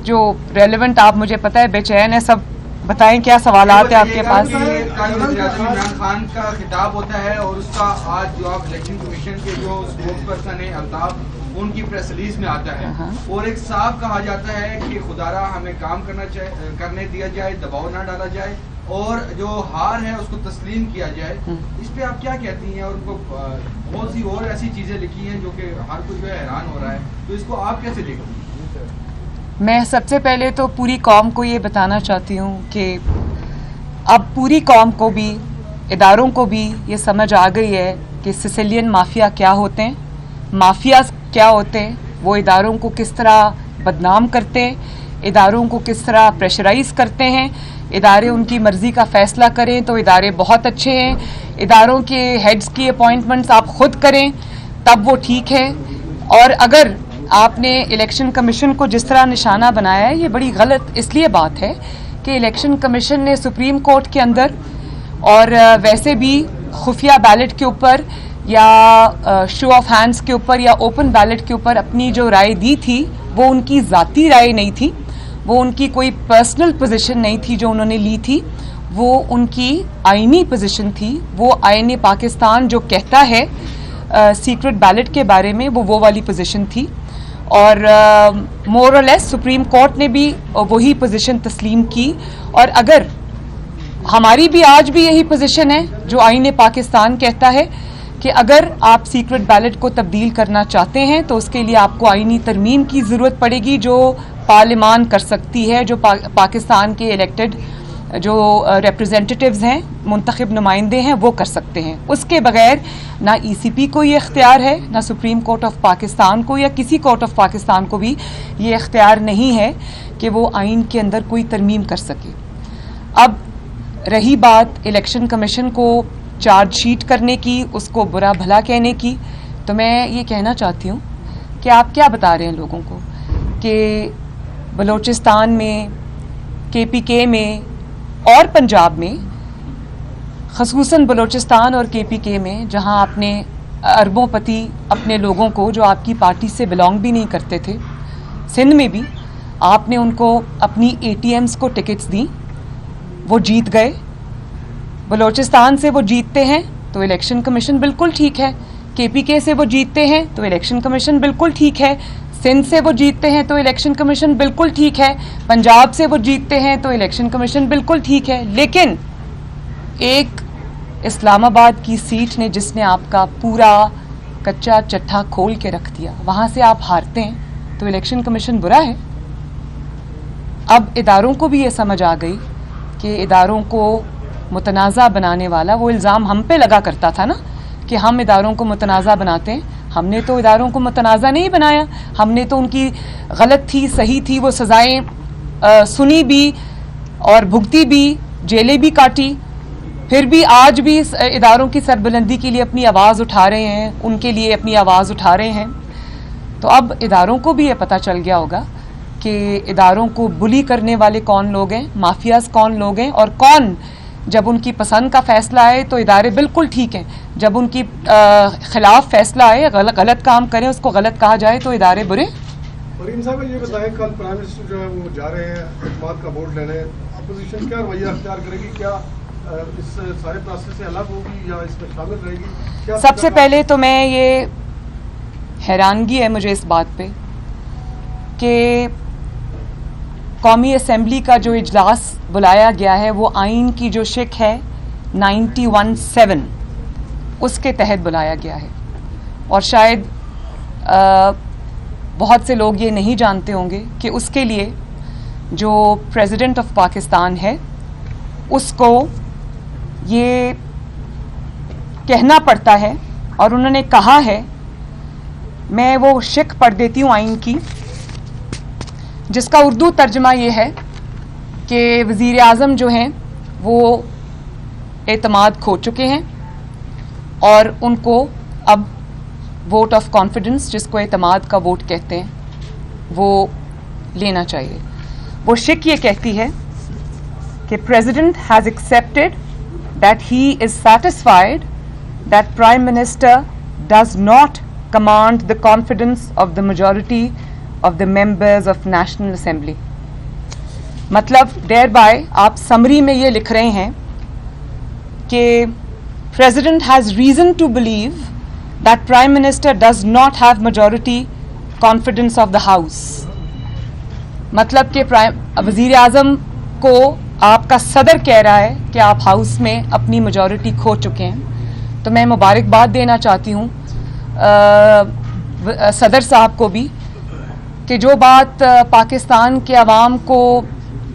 जो रेलेवेंट, आप मुझे पता है बेचैन है, सब बताएं क्या सवालात है आपके पास। इमरान खान का खिताब होता है और उसका आज जो आप इलेक्शन कमीशन के जो स्पोक्स पर्सन है अल्ताफ, उनकी प्रेस रिलीज में आता है और एक साफ कहा जाता है कि खुदारा हमें काम करने दिया जाए, दबाव ना डाला जाए और जो हार है उसको तस्लीम किया जाए। इस पे आप क्या कहती हैं? और उनको बहुत सी और ऐसी चीजें लिखी हैं जो कि हर कोई जो है हैरान हो रहा है, तो इसको आप कैसे देखती हैं? मैं सबसे पहले तो पूरी कौम को ये बताना चाहती हूँ कि अब पूरी कौम को भी, इदारों को भी ये समझ आ गई है कि सिसिलियन माफिया क्या होते हैं, माफिया क्या होते हैं, वो इदारों को किस तरह बदनाम करते हैं, इदारों को किस तरह प्रेशराइज करते हैं। इदारे उनकी मर्ज़ी का फ़ैसला करें तो इदारे बहुत अच्छे हैं, इदारों के हेड्स की अपॉइंटमेंट्स आप खुद करें तब वो ठीक है। और अगर आपने इलेक्शन कमीशन को जिस तरह निशाना बनाया है, ये बड़ी गलत इसलिए बात है कि इलेक्शन कमीशन ने सुप्रीम कोर्ट के अंदर और वैसे भी खुफिया बैलेट के ऊपर या शो ऑफ हैंड्स के ऊपर या ओपन बैलेट के ऊपर अपनी जो राय दी थी वो उनकी ज़ाती राय नहीं थी, वो उनकी कोई पर्सनल पोजीशन नहीं थी जो उन्होंने ली थी, वो उनकी आईनी पोजीशन थी। वो आईने पाकिस्तान जो कहता है सीक्रेट बैलेट के बारे में, वो वाली पोजीशन थी। और मोर और लेस सुप्रीम कोर्ट ने भी वही पोजीशन तस्लीम की। और अगर हमारी भी आज भी यही पोजीशन है जो आईने पाकिस्तान कहता है कि अगर आप सीक्रेट बैलेट को तब्दील करना चाहते हैं तो उसके लिए आपको आईनी तरमीम की ज़रूरत पड़ेगी, जो पार्लियामान कर सकती है, जो पाकिस्तान के इलेक्टेड जो रिप्रेजेंटेटिव्स हैं, मुंतखब नुमाइंदे हैं, वो कर सकते हैं। उसके बगैर ना ईसीपी को ये इख्तियार है, ना सुप्रीम कोर्ट ऑफ पाकिस्तान को या किसी कोर्ट ऑफ पाकिस्तान को भी ये इख्तियार नहीं है कि वो आइन के अंदर कोई तरमीम कर सके। अब रही बात इलेक्शन कमीशन को चार्जशीट करने की, उसको बुरा भला कहने की, तो मैं ये कहना चाहती हूँ कि आप क्या बता रहे हैं लोगों को कि बलूचिस्तान में, केपीके में और पंजाब में, ख़ुसूसन बलूचिस्तान और केपीके में, जहां आपने अरबों पति अपने लोगों को जो आपकी पार्टी से बिलोंग भी नहीं करते थे, सिंध में भी आपने उनको अपनी एटीएम्स को टिकट्स दी, वो जीत गए। बलूचिस्तान से वो जीतते हैं तो इलेक्शन कमीशन बिल्कुल ठीक है, केपीके से वो जीतते हैं तो इलेक्शन कमीशन बिल्कुल ठीक है, सिंध से वो जीतते हैं तो इलेक्शन कमीशन बिल्कुल ठीक है, पंजाब से वो जीतते हैं तो इलेक्शन कमीशन बिल्कुल ठीक है। लेकिन एक इस्लामाबाद की सीट ने जिसने आपका पूरा कच्चा चट्टा खोल के रख दिया, वहाँ से आप हारते हैं तो इलेक्शन कमीशन बुरा है। अब इदारों को भी ये समझ आ गई कि इदारों को मुतनाज़ा बनाने वाला, वो इल्ज़ाम हम पे लगा करता था ना कि हम इदारों को मुतनाज़ा बनाते हैं। हमने तो इदारों को मुतनाज़ा नहीं बनाया, हमने तो उनकी गलत थी सही थी वो सज़ाएँ सुनी भी और भुगती भी, जेलें भी काटी, फिर भी आज भी इदारों की सरबुलंदी के लिए अपनी आवाज़ उठा रहे हैं, उनके लिए अपनी आवाज़ उठा रहे हैं। तो अब इदारों को भी ये पता चल गया होगा कि इदारों को बुली करने वाले कौन लोग हैं, माफियाज कौन लोग हैं, और कौन जब उनकी पसंद का फैसला आए तो इदारे बिल्कुल ठीक हैं, जब उनकी खिलाफ फैसला आए, गलत काम करें, उसको गलत कहा जाए तो इदारे बुरे। फरीम साहब ये बताएं, कल प्राइम मिनिस्टर जो है वो जा रहे हैं एतमाद का वोट लेने, अपोजिशन क्या रवैया अख्तियार करेगी? क्या इस सारे प्रोसेस से अलग होगी या इसमें शामिल रहेगी? सबसे पहले तो मैं ये हैरानगी है मुझे इस बात पे कि कौमी असम्बली का जो इजलास बुलाया गया है वो आइन की जो शिक है 91(7) उसके तहत बुलाया गया है। और शायद बहुत से लोग ये नहीं जानते होंगे कि उसके लिए जो प्रेसिडेंट ऑफ पाकिस्तान है उसको ये कहना पड़ता है, और उन्होंने कहा है, मैं वो शिक पढ़ देती हूँ आइन की, जिसका उर्दू तर्जमा ये है कि वज़ीर आज़म जो हैं वो एतमाद खो चुके हैं और उनको अब वोट ऑफ कॉन्फिडेंस, जिसको एतमाद का वोट कहते हैं, वो लेना चाहिए। वो शिक ये कहती है कि president has accepted that he is satisfied that prime minister does not command the confidence of the majority of the members of National Assembly. मतलब डेयर बाय आप समरी में ये लिख रहे हैं कि president has reason to believe that prime minister does not have majority confidence of the house. मतलब कि वजीर आजम को आपका सदर कह रहा है कि आप हाउस में अपनी मेजॉरिटी खो चुके हैं। तो मैं मुबारकबाद देना चाहती हूँ सदर साहब को भी कि जो बात पाकिस्तान के अवाम को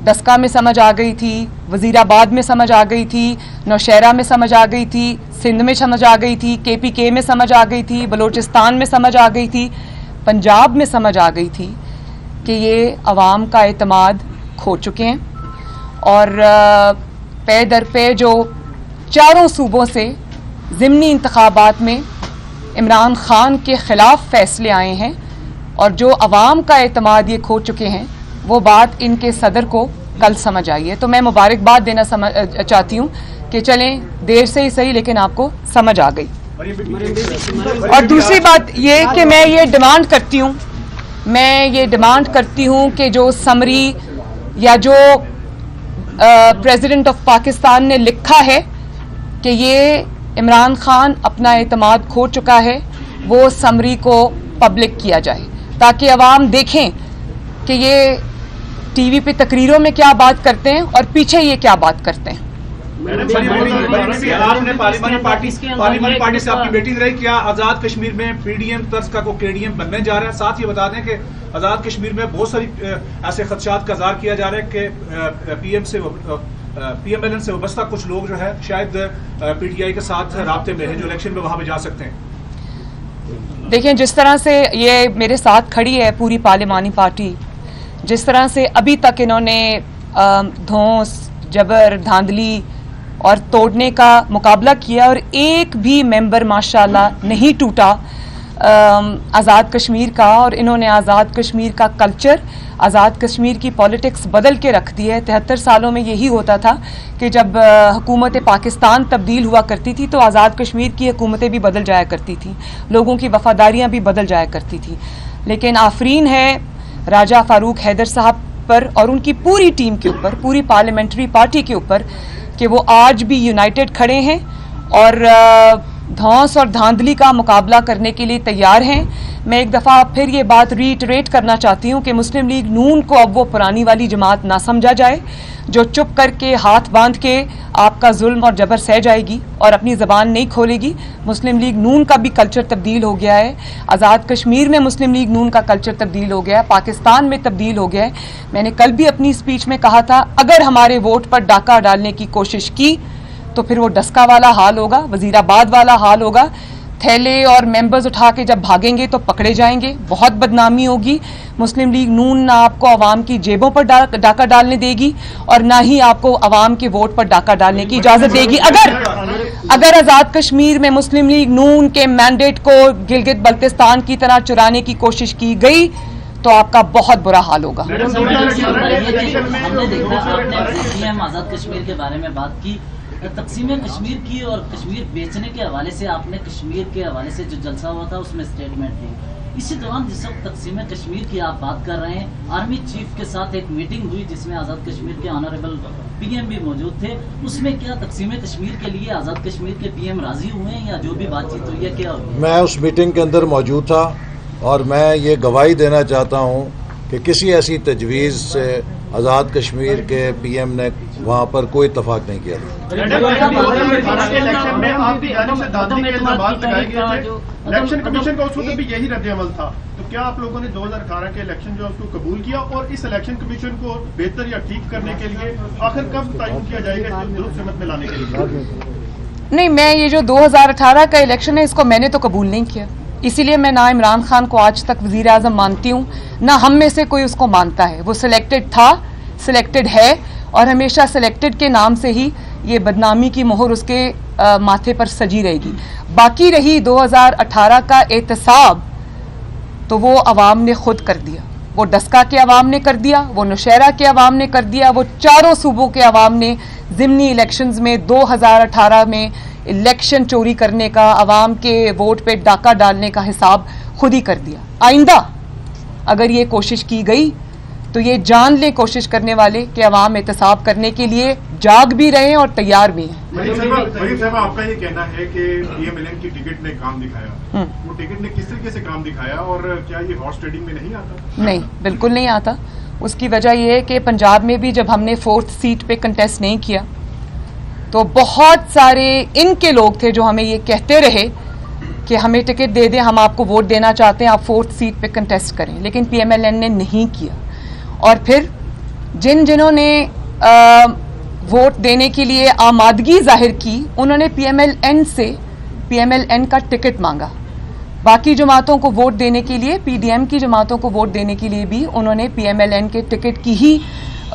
दस्का में समझ आ गई थी, वजीराबाद में समझ आ गई थी, नौशहरा में समझ आ गई थी, सिंध में समझ आ गई थी, KPK में समझ आ गई थी, बलोचिस्तान में समझ आ गई थी, पंजाब में समझ आ गई थी कि ये अवाम का एतमाद खो चुके हैं। और पे दर पे जो चारों सूबों से ज़िमनी इंतखाबात में इमरान खान के ख़िलाफ़ फ़ैसले आए हैं और जो अवाम का एतमाद ये खो चुके हैं, वो बात इनके सदर को कल समझ आई है। तो मैं मुबारकबाद देना चाहती हूँ कि चलें देर से ही सही लेकिन आपको समझ आ गई। और दूसरी बात ये कि मैं ये डिमांड करती हूँ कि जो समरी या जो प्रेसिडेंट ऑफ पाकिस्तान ने लिखा है कि ये इमरान खान अपना एतमाद खो चुका है, वो समरी को पब्लिक किया जाए ताकि अवाम देखें कि ये टीवी पे तकरीरों में क्या बात करते हैं और पीछे ये क्या बात करते हैं। आपने पार्लियामानी पार्टी से आपकी मीटिंग रही, क्या आजाद कश्मीर में PDM तर्ज का को KDM बनने जा रहा है? साथ ये बता दें कि आजाद कश्मीर में बहुत सारी ऐसे खदशात का इज़हार किया जा रहा है कि PMLN से वाबस्ता कुछ लोग जो है शायद PTI के साथ राब्ते में है जो इलेक्शन में वहां पे जा सकते हैं। देखें, जिस तरह से ये मेरे साथ खड़ी है पूरी पार्लियामानी पार्टी, जिस तरह से अभी तक इन्होंने धौंस, जबर, धांधली और तोड़ने का मुकाबला किया और एक भी मेंबर माशाल्लाह नहीं टूटा आज़ाद कश्मीर का। और इन्होंने आज़ाद कश्मीर का कल्चर, आज़ाद कश्मीर की पॉलिटिक्स बदल के रख दी है। 73 सालों में यही होता था कि जब हुकूमत पाकिस्तान तब्दील हुआ करती थी तो आज़ाद कश्मीर की हुकूमतें भी बदल जाया करती थी, लोगों की वफादारियाँ भी बदल जाया करती थी। लेकिन आफरीन है राजा फारूक हैदर साहब पर और उनकी पूरी टीम के ऊपर, पूरी पार्लियामेंट्री पार्टी के ऊपर कि वो आज भी यूनाइटेड खड़े हैं और धौंस और धांधली का मुकाबला करने के लिए तैयार हैं। मैं एक दफ़ा फिर ये बात रीइटरेट करना चाहती हूँ कि मुस्लिम लीग नून को अब वो पुरानी वाली जमात ना समझा जाए जो चुप करके हाथ बांध के आपका जुल्म और जबर सह जाएगी और अपनी ज़बान नहीं खोलेगी। मुस्लिम लीग नून का भी कल्चर तब्दील हो गया है, आज़ाद कश्मीर में मुस्लिम लीग नून का कल्चर तब्दील हो गया है, पाकिस्तान में तब्दील हो गया है। मैंने कल भी अपनी स्पीच में कहा था, अगर हमारे वोट पर डाका डालने की कोशिश की तो फिर वो डस्का वाला हाल होगा, वजीराबाद वाला हाल होगा। थैले और मेंबर्स उठा के जब भागेंगे तो पकड़े जाएंगे, बहुत बदनामी होगी। मुस्लिम लीग नून ना आपको अवाम की जेबों पर डाका डालने देगी और ना ही आपको अवाम के वोट पर डाका डालने की इजाज़त देगी। अगर आज़ाद कश्मीर में मुस्लिम लीग नून के मैंडेट को गिलगित बल्तिस्तान की तरह चुराने की कोशिश की गई तो आपका बहुत बुरा हाल होगा। आज़ाद कश्मीर के बारे में बात की, तकसीम कश्मीर की और कश्मीर बेचने के हवाले से आपने कश्मीर के हवाले से जो जलसा हुआ था उसमें स्टेटमेंट दी। इसी दौरान जिस वक्त तकसीम कश्मीर की आप बात कर रहे हैं, आर्मी चीफ के साथ एक मीटिंग हुई जिसमें आज़ाद कश्मीर के ऑनरेबल PM भी मौजूद थे। उसमें क्या तकसीम कश्मीर के लिए आज़ाद कश्मीर के PM राजी हुए हैं या जो भी बातचीत हुई है क्या हुई? मैं उस मीटिंग के अंदर मौजूद था और मैं ये गवाही देना चाहता हूँ कि किसी ऐसी तजवीज़ से आज़ाद कश्मीर के PM ने वहाँ पर कोई इत्तफाक नहीं किया था। इलेक्शन कमीशन का उस वक्त भी यही रद्द-ए-अमल था, तो क्या आप लोगों ने 2018 के इलेक्शन जो उसको कबूल किया और इस इलेक्शन कमीशन को बेहतर या ठीक करने के लिए आखिर कब तय किया जाएगा इसको दुरुस्त सिमत में लाने के लिए? नहीं, मैं ये जो 2018 का इलेक्शन है इसको मैंने तो कबूल नहीं किया, इसीलिए मैं ना इमरान खान को आज तक वज़ीर आज़म मानती हूँ, ना हम में से कोई उसको मानता है। वो सिलेक्टेड था, सिलेक्टेड है और हमेशा सिलेक्टेड के नाम से ही ये बदनामी की मोहर उसके माथे पर सजी रहेगी। बाकी रही 2018 का एहतसाब तो वो अवाम ने खुद कर दिया, वो डस्का के अवाम ने कर दिया, वो नौशहरा के अवाम ने कर दिया, वो चारों सूबों के अवाम ने ज़िमनी इलेक्शंस में 2018 में इलेक्शन चोरी करने का, अवाम के वोट पे डाका डालने का हिसाब खुद ही कर दिया। आइंदा अगर ये कोशिश की गई तो ये जान ले कोशिश करने वाले कि अवाम एहतसाब करने के लिए जाग भी रहे हैं और तैयार भी हैं। मरीम साहब, आपका ये कहना है कि PMLN की टिकट ने काम दिखाया, वो टिकट ने किस तरीके से काम दिखाया और क्या ये हॉर्स ट्रेडिंग में नहीं आता? नहीं, बिल्कुल नहीं आता। उसकी वजह यह है कि पंजाब में भी जब हमने 4th सीट पे कंटेस्ट नहीं किया तो बहुत सारे इनके लोग थे जो हमें ये कहते रहे कि हमें टिकट दे दें, हम आपको वोट देना चाहते हैं, आप 4th सीट पे कंटेस्ट करें, लेकिन PMLN ने नहीं किया। और फिर जिन्होंने वोट देने के लिए आमादगी जाहिर की उन्होंने PMLN का टिकट मांगा। बाकी जमातों को वोट देने के लिए, PDM की जमातों को वोट देने के लिए भी उन्होंने PMLN के टिकट की ही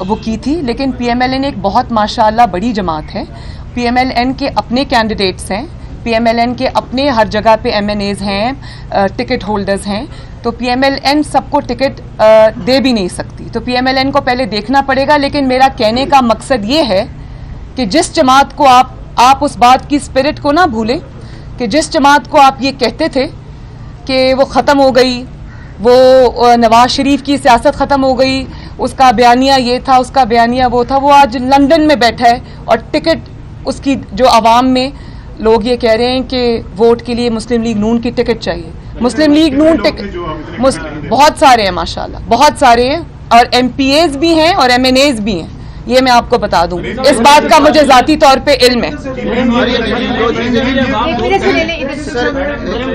वो की थी। लेकिन PMLN एक बहुत माशाअल्लाह बड़ी जमात है। PMLN के अपने कैंडिडेट्स हैं, PMLN के अपने हर जगह पे MNAs हैं, टिकट होल्डर्स हैं, तो PMLN सबको टिकट दे भी नहीं सकती। तो PMLN को पहले देखना पड़ेगा। लेकिन मेरा कहने का मकसद ये है कि जिस जमात को आप उस बात की स्पिरिट को ना भूलें कि जिस जमात को आप ये कहते थे कि वो ख़त्म हो गई, वो नवाज शरीफ की सियासत ख़त्म हो गई, उसका बयानिया ये था, उसका बयानिया वो था, वो आज लंदन में बैठा है और टिकट उसकी जो आवाम में लोग ये कह रहे हैं कि वोट के लिए मुस्लिम लीग नून की टिकट चाहिए। मुस्लिम लीग नून टिकट बहुत सारे हैं माशाल्लाह, बहुत सारे हैं, और MPAs भी हैं और MNAs भी हैं, ये मैं आपको बता दूं। इस बात का मुझे जाती तौर पे इल्म है।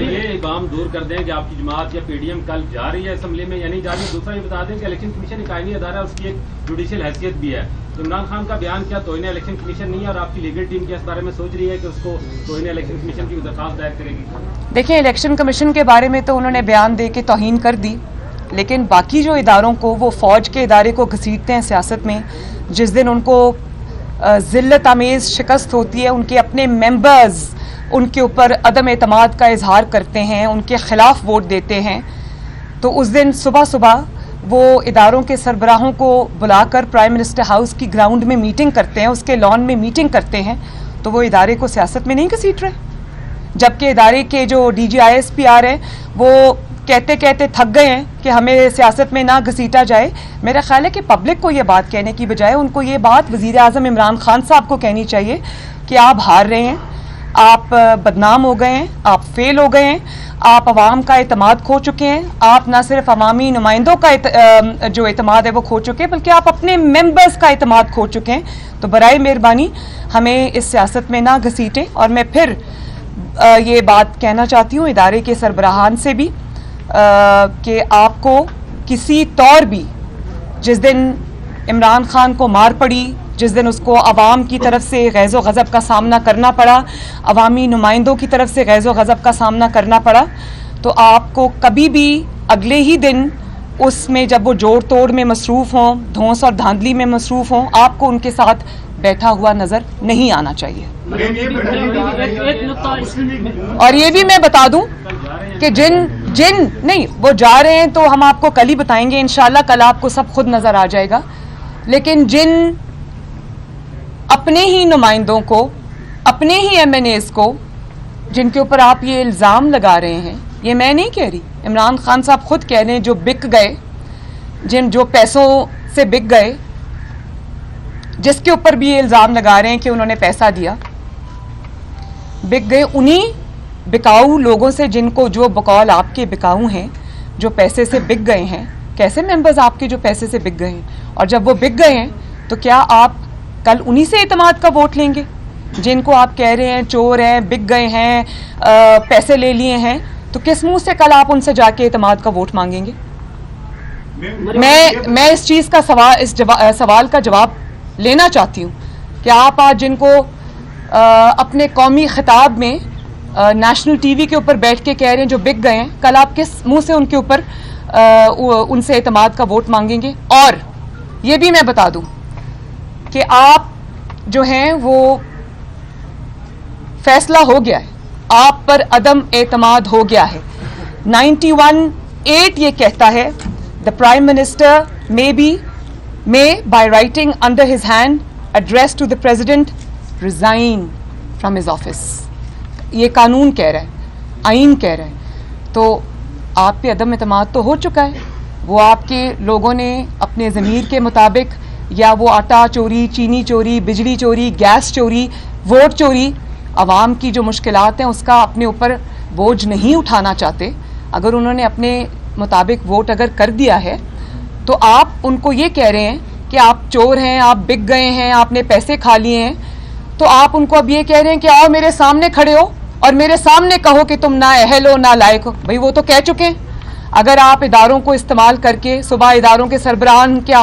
ये काम दूर कर दें कि आपकी जमात या PDM कल जा रही है असेंबली में या नहीं जा रही है। दूसरा ये बता दें कि इलेक्शन कमीशन एक आईनी अदारा है, उसकी एक जुडिशियल हैसियत भी है। इमरान खान का बयान क्या तोहिने इलेक्शन कमीशन नहीं है और आपकी लीगल टीम क्या इस बारे में सोच रही है कि उसको तोहिने इलेक्शन कमीशन की दरखास्त दायर करेगी? देखिए, इलेक्शन कमीशन के बारे में तो उन्होंने बयान दे के तौहीन कर दी, लेकिन बाकी जो इदारों को, वो फ़ौज के इदारे को घसीटते हैं सियासत में। जिस दिन उनको ज़िल्लत आमेज़ शिकस्त होती है, उनके अपने मेंबर्स उनके ऊपर अदम एतमाद का इजहार करते हैं, उनके ख़िलाफ़ वोट देते हैं, तो उस दिन सुबह सुबह वो इदारों के सरबराहों को बुलाकर प्राइम मिनिस्टर हाउस की ग्राउंड में मीटिंग करते हैं, उसके लॉन में मीटिंग करते हैं, तो वो इदारे को सियासत में नहीं घसीट रहे। जबकि इदारे के जो DG ISPR हैं वो कहते कहते थक गए हैं कि हमें सियासत में ना घसीटा जाए। मेरा ख्याल है कि पब्लिक को ये बात कहने की बजाय उनको ये बात वज़ीर आज़म इमरान खान साहब को कहनी चाहिए कि आप हार रहे हैं, आप बदनाम हो गए हैं, आप फेल हो गए हैं, आप अवाम का एतमाद खो चुके हैं, आप ना सिर्फ अवामी नुमाइंदों का जो एतमाद है वो खो चुके हैं, बल्कि आप अपने मेंबर्स का एतमाद खो चुके हैं। तो बराए मेहरबानी हमें इस सियासत में ना घसीटें। और मैं फिर ये बात कहना चाहती हूँ इदारे के सरबराहान से भी कि आपको किसी तौर भी, जिस दिन इमरान खान को मार पड़ी, जिस दिन उसको अवाम की तरफ से गैज़ो गज़ब का सामना करना पड़ा, अवामी नुमाइंदों की तरफ से गैज़ो गज़ब का सामना करना पड़ा, तो आपको कभी भी अगले ही दिन उसमें जब वो जोड़ तोड़ में मसरूफ़ हों, धौंस और धांधली में मसरूफ़ हों, आपको उनके साथ बैठा हुआ नज़र नहीं आना चाहिए। और ये भी मैं बता दूं कि जिन नहीं वो जा रहे हैं तो हम आपको कल ही बताएंगे इंशाल्लाह, कल आपको सब खुद नज़र आ जाएगा। लेकिन जिन अपने ही नुमाइंदों को, अपने ही MNAs को, जिनके ऊपर आप ये इल्ज़ाम लगा रहे हैं, ये मैं नहीं कह रही, इमरान खान साहब खुद कह रहे हैं, जो बिक गए, जो पैसों से बिक गए, जिसके ऊपर भी ये इल्ज़ाम लगा रहे हैं कि उन्होंने पैसा दिया, बिक गए, उन्हीं बिकाऊ लोगों से, जिनको जो बकौल आपके बिकाऊ हैं, जो पैसे से बिक गए हैं, कैसे मेंबर्स आपके जो पैसे से बिक गए हैं, और जब वो बिक गए हैं तो क्या आप कल उन्हीं से एतमाद का वोट लेंगे जिनको आप कह रहे हैं चोर हैं, बिक गए हैं, पैसे ले लिए हैं? तो किस मुंह से कल आप उनसे जाके एतमाद का वोट मांगेंगे? मैं इस चीज़ का सवाल का जवाब लेना चाहती हूँ कि आप आज जिनको अपने कौमी खिताब में नेशनल टीवी के ऊपर बैठ के कह रहे हैं जो बिक गए हैं, कल आप किस मुंह से उनके ऊपर उनसे एतमाद का वोट मांगेंगे? और ये भी मैं बता दूं कि आप जो हैं वो फैसला हो गया है, आप पर अदम एतमाद हो गया है। 91(8) ये कहता है the prime minister may by writing under his hand address to the president resign from his office। ये कानून कह रहा है, आइन कह रहा है। तो आप पे अदम एतमाद तो हो चुका है। वो आपके लोगों ने अपने ज़मीर के मुताबिक या वो आटा चोरी, चीनी चोरी, बिजली चोरी, गैस चोरी, वोट चोरी, आवाम की जो मुश्किलात हैं उसका अपने ऊपर बोझ नहीं उठाना चाहते, अगर उन्होंने अपने मुताबिक वोट अगर कर दिया है तो आप उनको ये कह रहे हैं कि आप चोर हैं, आप बिक गए हैं, आपने पैसे खा लिए हैं, तो आप उनको अब ये कह रहे हैं कि आओ मेरे सामने खड़े हो और मेरे सामने कहो कि तुम ना अहल हो ना लायक हो। भाई वो तो कह चुके हैं। अगर आप इदारों को इस्तेमाल करके सुबह इदारों के सरबराहान के